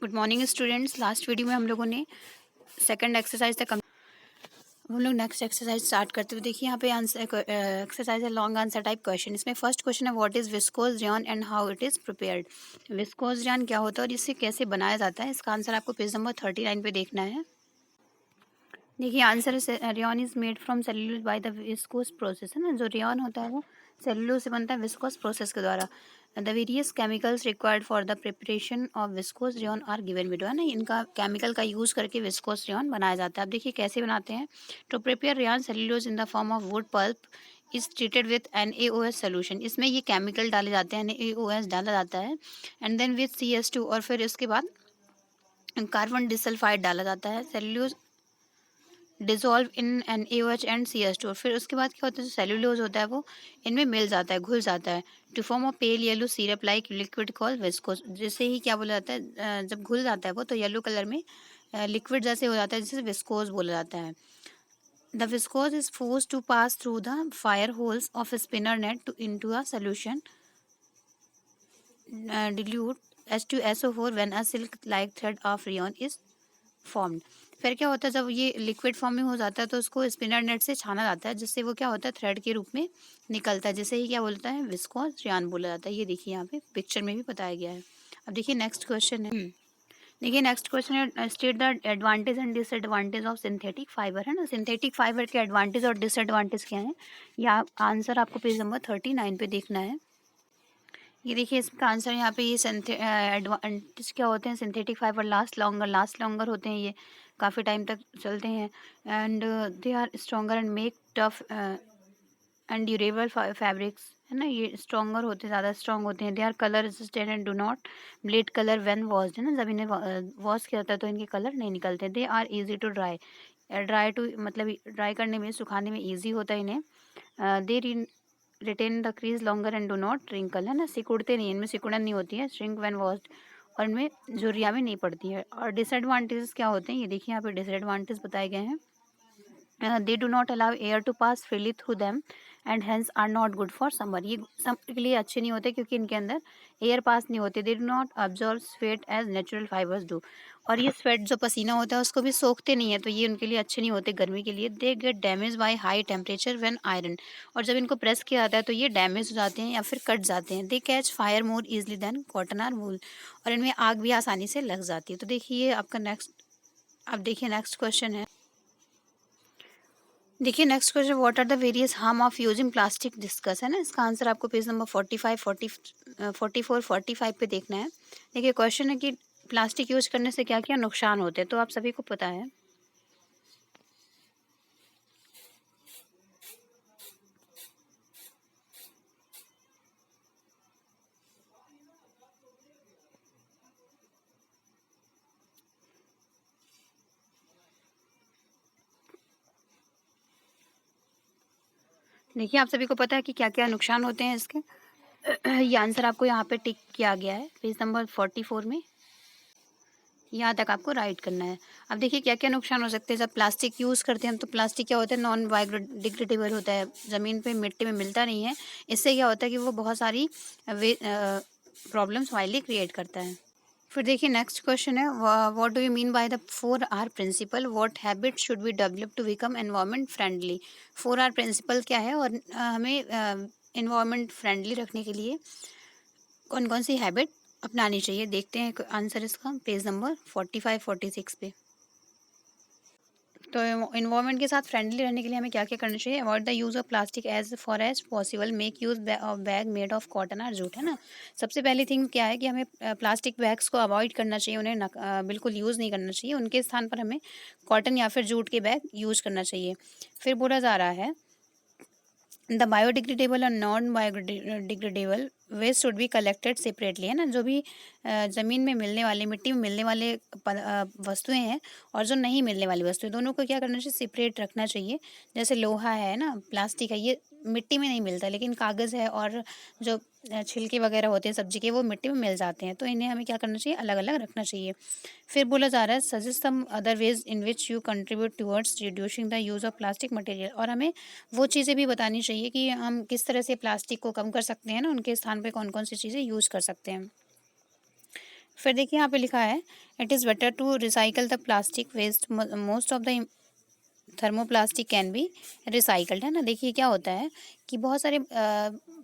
Good morning students. Last video में हम लोगों ने सेकंड एक्सरसाइज तक हम लोग नेक्स्ट एक्सरसाइज स्टार्ट करते हुए देखिए यहाँ पे आंसर एक्सरसाइज है लॉन्ग आंसर टाइप क्वेश्चन। इसमें फर्स्ट क्वेश्चन है what is viscose rayon and how it is prepared. Viscose rayon क्या होता है और इसे कैसे बनाया जाता है, इसका आंसर आपको पेज नंबर 39 पे देखना है। देखिए answer rayon is made from cellulose by the viscose process, है ना। जो रेयन होता है वो सेल्यूलोज से बनता है विस्कोस प्रोसेस के द्वारा। The various chemicals required for the preparation of viscose rayon are given below, है ना। इनका केमिकल का यूज करके विस्कोस रेयन बनाया जाता है। अब देखिए कैसे बनाते हैं। To prepare rayon cellulose in the form of wood pulp is treated with NaOH solution. इसमें ये केमिकल डाले जाते हैं, NaOH डाला जाता है एंड देन विथ CS2, और फिर इसके बाद कार्बन डिसल्फाइड डाला जाता है। Cellulose dissolve in NaOH and CS2। फिर उसके बाद क्या होता है, जो सेल्यूलोज होता है वो इनमें मिल जाता है, घुल जाता है। To form a pale yellow syrup like liquid call viscose. जिससे ही क्या बोला जाता है, जब घुल जाता है वो तो येलो कलर में लिक्विड जैसे हो जाता है, जिसे विस्कोस बोला जाता है। The viscose is force to pass through the fire holes of spinneret to into a solution dilute H2SO4 when a silk like thread of rayon is formed. फिर क्या होता है, जब ये लिक्विड फॉर्म में हो जाता है तो उसको स्पिनर नेट से छाना जाता है, जिससे वो क्या होता है थ्रेड के रूप में निकलता है, जिसे ही क्या बोलता है विस्कोस रेयन बोला जाता है। ये देखिए यहाँ पे पिक्चर में भी बताया गया है। अब देखिए नेक्स्ट क्वेश्चन है। देखिए नेक्स्ट क्वेश्चन है state the advantage and disadvantage of synthetic fibre, है ना। सिंथेटिक फाइबर के एडवांटेज और डिसएडवांटेज क्या है, या आंसर आपको पेज नंबर 39 पे देखना है। ये देखिए इसका आंसर यहाँ पे, ये एडवांटेज क्या होते हैं। सिंथेटिक फाइबर लास्ट लॉन्गर होते हैं, ये काफ़ी टाइम तक चलते हैं। And they are stronger and make tough and durable fabrics, है ना। ये स्ट्रॉन्गर होते हैं, ज़्यादा स्ट्रॉन्ग होते हैं। They are colour resistant and do not bleed colour when washed, है ना। जब इन्हें वॉश किया जाता है तो इनके कलर नहीं निकलते। They are easy to dry, dry to मतलब ड्राई करने में, सुखाने में ईजी होता है इन्हें। They retain the crease longer and do not wrinkle, है ना। सिकुड़ते नहीं, इनमें सिकुड़न नहीं होती है, श्रिंक व्हेन वॉश्ड, और इनमें झुर्रियाँ भी नहीं पड़ती है। और डिसएडवांटेजेस क्या होते हैं, ये देखिए यहाँ पे डिसएडवांटेज बताए गए हैं। They do not allow air to pass freely through them and hence are not good for summer. ये समर के लिए अच्छे नहीं होते क्योंकि इनके अंदर एयर पास नहीं होते। They do not absorb sweat as natural fibres do, और ये स्वेट जो पसीना होता है उसको भी सोखते नहीं है, तो ये उनके लिए अच्छे नहीं होते गर्मी के लिए। They get damage by high temperature when iron, और जब इनको प्रेस किया जाता है तो ये डैमेज हो जाते हैं या फिर कट जाते हैं। They catch fire more easily than cotton or wool, और इनमें आग भी आसानी से लग जाती है। तो देखिए आपका नेक्स्ट, अब देखिए नेक्स्ट क्वेश्चन है। देखिए next question, what are the various harm of using plastic discuss, है ना। इसका आंसर आपको पेज नंबर 44 45 पे देखना है। देखिए क्वेश्चन है कि प्लास्टिक यूज करने से क्या क्या नुकसान होते हैं, तो आप सभी को पता है। देखिए आप सभी को पता है कि क्या क्या नुकसान होते हैं इसके। ये आंसर आपको यहाँ पे टिक किया गया है पेज नंबर 44 में, यहाँ तक आपको राइट करना है। अब देखिए क्या क्या नुकसान हो सकते हैं जब प्लास्टिक यूज़ करते हैं हम। तो प्लास्टिक क्या होता है, नॉन बायोडिग्रेडेबल होता है, ज़मीन पे मिट्टी में मिलता नहीं है। इससे क्या होता है कि वो बहुत सारी प्रॉब्लम्स वाइली क्रिएट करता है। फिर देखिए नेक्स्ट क्वेश्चन है, what do you mean by the 4R principle, what habit should be develop to become environment friendly. 4R principle क्या है, और हमें एनवायरनमेंट फ्रेंडली रखने के लिए कौन कौन सी हैबिट अपनानी चाहिए। देखते हैं आंसर इसका पेज नंबर 45 46 पे। तो इन्वायरमेंट के साथ फ्रेंडली रहने के लिए हमें क्या क्या करना चाहिए। Avoid the use of plastic as far as possible, make use of bag made of cotton और जूट, है ना। सबसे पहली थिंग क्या है कि हमें प्लास्टिक बैग्स को अवॉइड करना चाहिए, उन्हें बिल्कुल यूज़ नहीं करना चाहिए। उनके स्थान पर हमें कॉटन या फिर जूट के बैग यूज़ करना चाहिए। फिर बोला जा रहा है द बायोडिग्रेडेबल और non biodegradable waste should be collected separately, है ना। जो भी ज़मीन में मिलने वाले, मिट्टी में मिलने वाले वस्तुएं हैं और जो नहीं मिलने वाली वस्तुएं, दोनों को क्या करना चाहिए, सेपरेट रखना चाहिए। जैसे लोहा है ना, प्लास्टिक है, ये मिट्टी में नहीं मिलता, लेकिन कागज़ है और जो छिलके वगैरह होते हैं सब्जी के, वो मिट्टी में मिल जाते हैं। तो इन्हें हमें क्या करना चाहिए, अलग अलग रखना चाहिए। फिर बोला जा रहा है suggest some other ways in which you contribute towards reducing the use of plastic material, और हमें वो चीज़ें भी बतानी चाहिए कि हम किस तरह से प्लास्टिक को कम कर सकते हैं ना, उनके स्थान पे कौन कौन सी चीज़ें यूज़ कर सकते हैं। फिर देखिए यहाँ पे लिखा है it is better to recycle the plastic waste, most of the thermoplastic can be recycled, है ना। देखिए क्या होता है कि बहुत सारे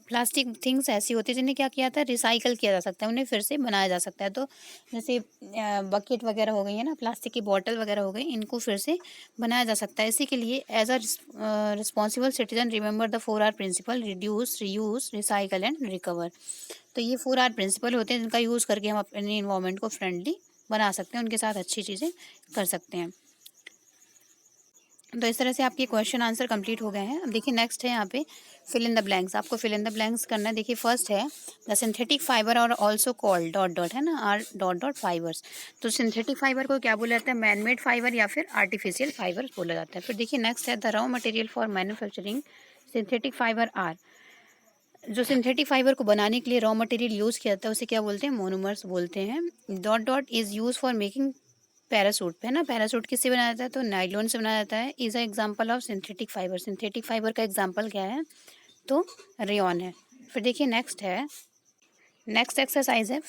प्लास्टिक थिंग्स ऐसी होती है जिन्हें क्या किया जाता है, रिसाइकल किया जा सकता है, उन्हें फिर से बनाया जा सकता है। तो जैसे बकेट वगैरह हो गई है ना, प्लास्टिक की बॉटल वगैरह हो गई, इनको फिर से बनाया जा सकता है। इसी के लिए as a responsible citizen remember the 4R principle, reduce, reuse, recycle and recover. तो ये 4R प्रिंसिपल होते हैं जिनका यूज़ करके हम अपने इन्वायरमेंट को फ्रेंडली बना सकते हैं, उनके साथ अच्छी चीज़ें कर सकते हैं। तो इस तरह से आपके क्वेश्चन आंसर कंप्लीट हो गए हैं। अब देखिए नेक्स्ट है यहाँ पे फिल इन द ब्लैंक्स। आपको फिल इन द ब्लैंक्स करना है। देखिए फर्स्ट है द सिंथेटिक फाइबर और ऑल्सो कॉल्ड डॉट डॉट, है ना, आर डॉट डॉट फाइबर्स। तो सिंथेटिक फाइबर को क्या बोला जाता है, मैनमेड फाइबर या फिर आर्टिफिशियल फाइबर बोला जाता है। फिर देखिए नेक्स्ट है the raw material for manufacturing synthetic fibre are. जो सिंथेटिक फाइबर को बनाने के लिए रॉ मटेरियल यूज़ किया जाता है उसे क्या बोलते हैं, मोनोमर्स बोलते हैं। Dot dot is use for making parachute, है ना। पैरासूट किससे बनाया जाता है, तो नाइलॉन से बनाया जाता है। Is a example of synthetic fibre. Synthetic fibre का एग्जांपल क्या है, तो रेयॉन है। फिर देखिए नेक्स्ट है, नेक्स्ट एक्सरसाइज है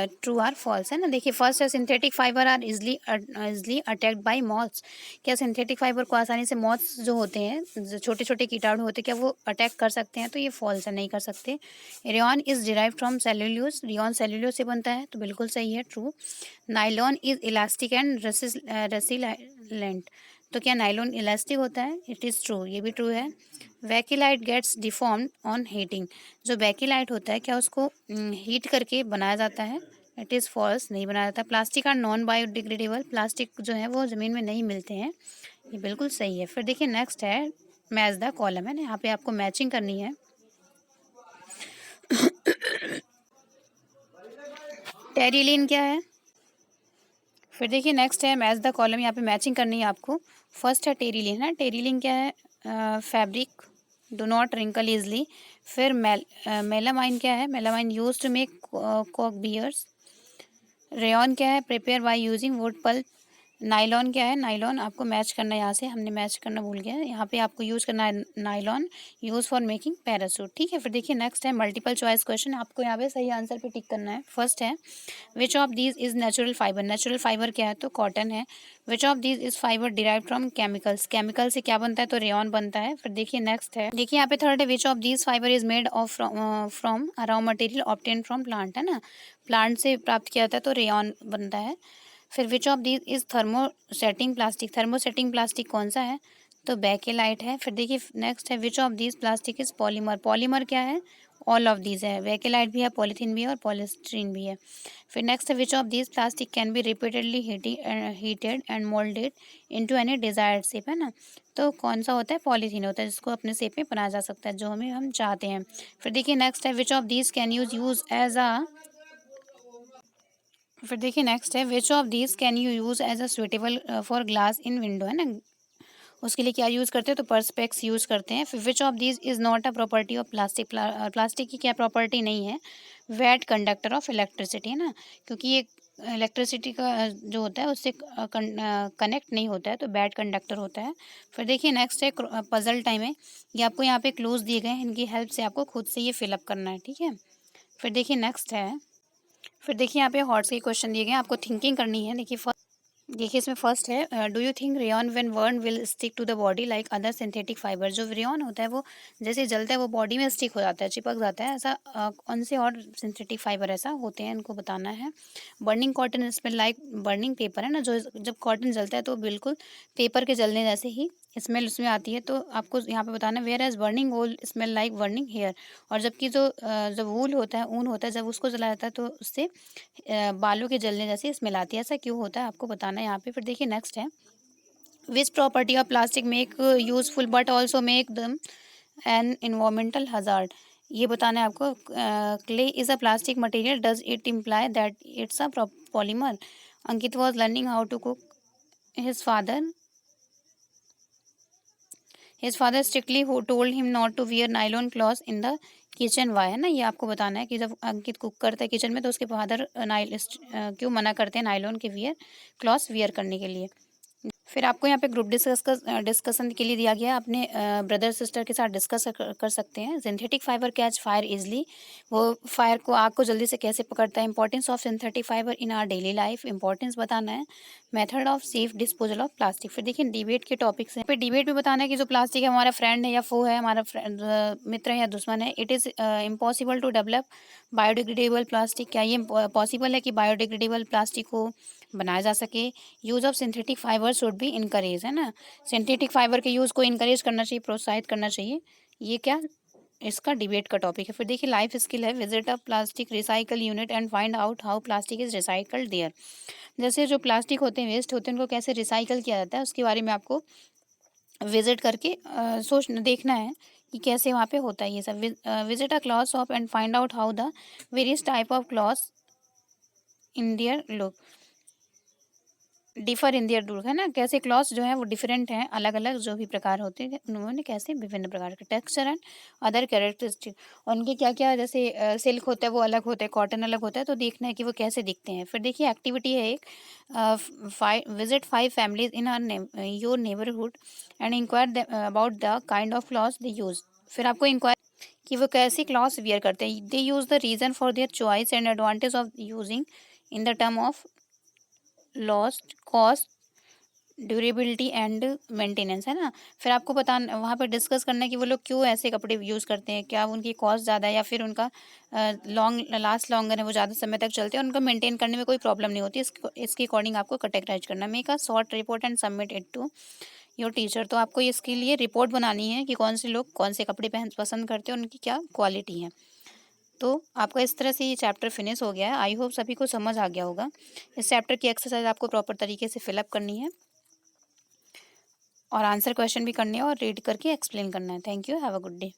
ट्रू आर फॉल्स, है ना। देखिए फर्स्ट है synthetic fibre are easily attacked by moths. क्या सिंथेटिक फाइबर को आसानी से मॉथ्स जो होते हैं, जो छोटे छोटे कीटाणु होते हैं, क्या वो अटैक कर सकते हैं, तो ये फॉल्स है, नहीं कर सकते। Rayon is derive from cellulose. Rayon cellulose से बनता है, तो बिल्कुल सही है, true. Nylon is elastic and resilient. तो क्या नाइलॉन इलास्टिक होता है, इट इज़ ट्रू, ये भी ट्रू है। वैकिलाइट गेट्स डिफॉर्म्ड ऑन हीटिंग। जो वैकिलाइट होता है क्या उसको हीट करके बनाया जाता है, इट इज़ फॉल्स, नहीं बनाया जाता। Plastic are non biodegradable. Plastic जो है वो ज़मीन में नहीं मिलते हैं, ये बिल्कुल सही है। फिर देखिए नेक्स्ट है मैच द कॉलम, है ना। यहाँ पे आपको मैचिंग करनी है। टेरिलीन क्या है, फिर देखिए नेक्स्ट है मैच द कॉलम। यहाँ पे मैचिंग करनी है आपको। फर्स्ट है टेरिलीन, है। टेरिलीन क्या है, fabric, do not wrinkle easily. फिर मेलामाइन क्या है, melamine use to make cookwares. Rayon क्या है, prepare by using wood pulp. Nylon क्या है, नाइलॉन आपको मैच करना है, यहाँ से हमने मैच करना भूल गया है, यहाँ पे आपको यूज़ करना है nylon, use for making parachute, ठीक है। फिर देखिए नेक्स्ट है मल्टीपल चॉइस क्वेश्चन। आपको यहाँ पे सही आंसर पे टिक करना है। फर्स्ट है which of these is natural fibre. Natural fibre क्या है, तो कॉटन है। Which of these is fibre derive from chemicals. Chemical से क्या बनता है, तो रेयॉन बनता है। फिर देखिए नेक्स्ट है, देखिए यहाँ पे थर्ड है which of these fibre is made of from raw material obtain from plant, है ना। प्लांट से प्राप्त किया जाता है, तो रेयॉन बनता है। फिर विच of these is thermosetting plastic. Thermosetting plastic कौन सा है, तो बेकेलाइट है। फिर देखिए नेक्स्ट है which of these plastic is polymer. Polymer क्या है, ऑल ऑफ दीज है, बेकेलाइट भी है, पॉलीथीन भी है और पॉलीस्टीरीन भी है। फिर नेक्स्ट है which of these plastic can be repeatedly heated and moulded into any desired shape, है ना। तो कौन सा होता है, पॉलीथीन होता है, जिसको अपने शेप में बनाया जा सकता है जो हमें हम चाहते हैं। फिर देखिए नेक्स्ट है which of these can use as a, फिर देखिए नेक्स्ट है which of these can you use as a suitable for glass in window, है ना। उसके लिए क्या यूज़ करते हैं, तो perspex यूज़ करते हैं। फिर विच of these is not a property of plastic. Plastic की क्या प्रॉपर्टी नहीं है, वेट कंडक्टर ऑफ इलेक्ट्रिसिटी, है ना। क्योंकि ये इलेक्ट्रिसिटी का जो होता है उससे कनेक्ट नहीं होता है, तो बैड कंडक्टर होता है। फिर देखिए नेक्स्ट है पजल टाइम है। ये आपको यहाँ पे क्लोज दिए गए हैं, इनकी हेल्प से आपको खुद से ये फिलअप करना है, ठीक है। फिर देखिए नेक्स्ट है, फिर देखिए यहाँ पे हॉट्स के क्वेश्चन दिए गए हैं, आपको थिंकिंग करनी है। देखिए इसमें फर्स्ट है do you think rayon when burn will stick to the body like other synthetic fibre. जो रेयॉन होता है वो जैसे जलता है वो बॉडी में स्टिक हो जाता है, चिपक जाता है, ऐसा कौन से और सिंथेटिक फाइबर ऐसा होते हैं, इनको बताना है। Burning cotton smell like burning paper, है ना। जो जब कॉटन जलता है तो बिल्कुल पेपर के जलने जैसे ही स्मेल उसमें आती है, तो आपको यहाँ पे बताना है whereas burning wool smell like burning hair. और जबकि जब वूल होता है, ऊन होता है, जब उसको जलाया जाता है तो उससे बालों के जलने जैसी स्मेल आती है, ऐसा क्यों होता है आपको बताना है यहाँ पे। फिर देखिए नेक्स्ट है which property of plastic make useful but also make them an environmental hazard. ये बताना है आपको। Clay is a plastic material, does it imply that it's a polymer. Ankit was learning how to cook, his father strictly told him not to wear nylon cloth in the kitchen, why, है ना। ये आपको बताना है कि जब अंकित cook करता है किचन में तो उसके फादर क्यों मना करते हैं नाइलॉन के वियर क्लॉथ वियर करने के लिए। फिर आपको यहाँ पे ग्रुप डिस्कशन के लिए दिया गया है, अपने ब्रदर सिस्टर के साथ डिस्कस कर सकते हैं। Synthetic fibre catch fire easily, वो फायर को, आग को जल्दी से कैसे पकड़ता है। Importance of synthetic fibre in our daily life, importance बताना है। Method of safe disposal of plastic. फिर देखिए डिबेट के टॉपिक्स हैं, फिर डिबेट में बताना है कि जो प्लास्टिक है हमारा फ्रेंड है या फो है, हमारा मित्र है या दुश्मन है। It is impossible to develop biodegradable plastic, क्या ये पॉसिबल है कि बायोडिग्रेडेबल प्लास्टिक को बनाया जा सके। Use of synthetic fibre should be encourage, है ना, सिंथेटिक फाइबर के यूज़ को इनकरेज करना चाहिए, प्रोत्साहित करना चाहिए। ये क्या, इसका डिबेट का टॉपिक है। फिर देखिए लाइफ स्किल है, visit a plastic recycle unit and find out how plastic is recycled there. जैसे जो प्लास्टिक होते हैं, वेस्ट होते हैं, उनको कैसे रिसाइकल किया जाता है उसके बारे में आपको विजिट करके सोच देखना है कि कैसे वहाँ पे होता है ये सब। Visit a cloth shop and find out how the various type of cloth in there look differ in their look, है ना, कैसे क्लॉथ्स जो है वो डिफरेंट हैं, अलग अलग जो भी प्रकार होते हैं उन्होंने कैसे विभिन्न प्रकार के टेक्सचर एंड अदर कैरेक्टरिस्टिक, उनके क्या क्या, जैसे सिल्क होता है वो अलग होता है, कॉटन अलग होता है, तो देखना है कि वो कैसे दिखते हैं। फिर देखिए एक्टिविटी है एक, visit 5 families in our your neighbourhood and enquire about the kind of clothes they use. फिर आपको इंक्वायर कि वो कैसे क्लॉथ्स वियर करते हैं, they use the reason for their choice and advantage of using in the term of lost cost durability and maintenance, है ना। फिर आपको पता वहाँ पर डिस्कस करना है कि वो लोग क्यों ऐसे कपड़े यूज़ करते हैं, क्या उनकी कॉस्ट ज़्यादा है या फिर उनका लॉन्ग लास्ट लॉन्गर है, वो ज़्यादा समय तक चलते हैं, उनको मेंटेन करने में कोई प्रॉब्लम नहीं होती। इसके अकॉर्डिंग आपको कैटेगराइज करना है। Make a short report and submit it to your teacher. तो आपको इसके लिए रिपोर्ट बनानी है कि कौन से लोग कौन से कपड़े पहन पसंद करते हैं, उनकी क्या क्वालिटी है। तो आपका इस तरह से ये चैप्टर फिनिश हो गया है। आई होप सभी को समझ आ गया होगा। इस चैप्टर की एक्सरसाइज आपको प्रॉपर तरीके से फिलअप करनी है और आंसर क्वेश्चन भी करने हैं और रीड करके एक्सप्लेन करना है। Thank you, have a good day.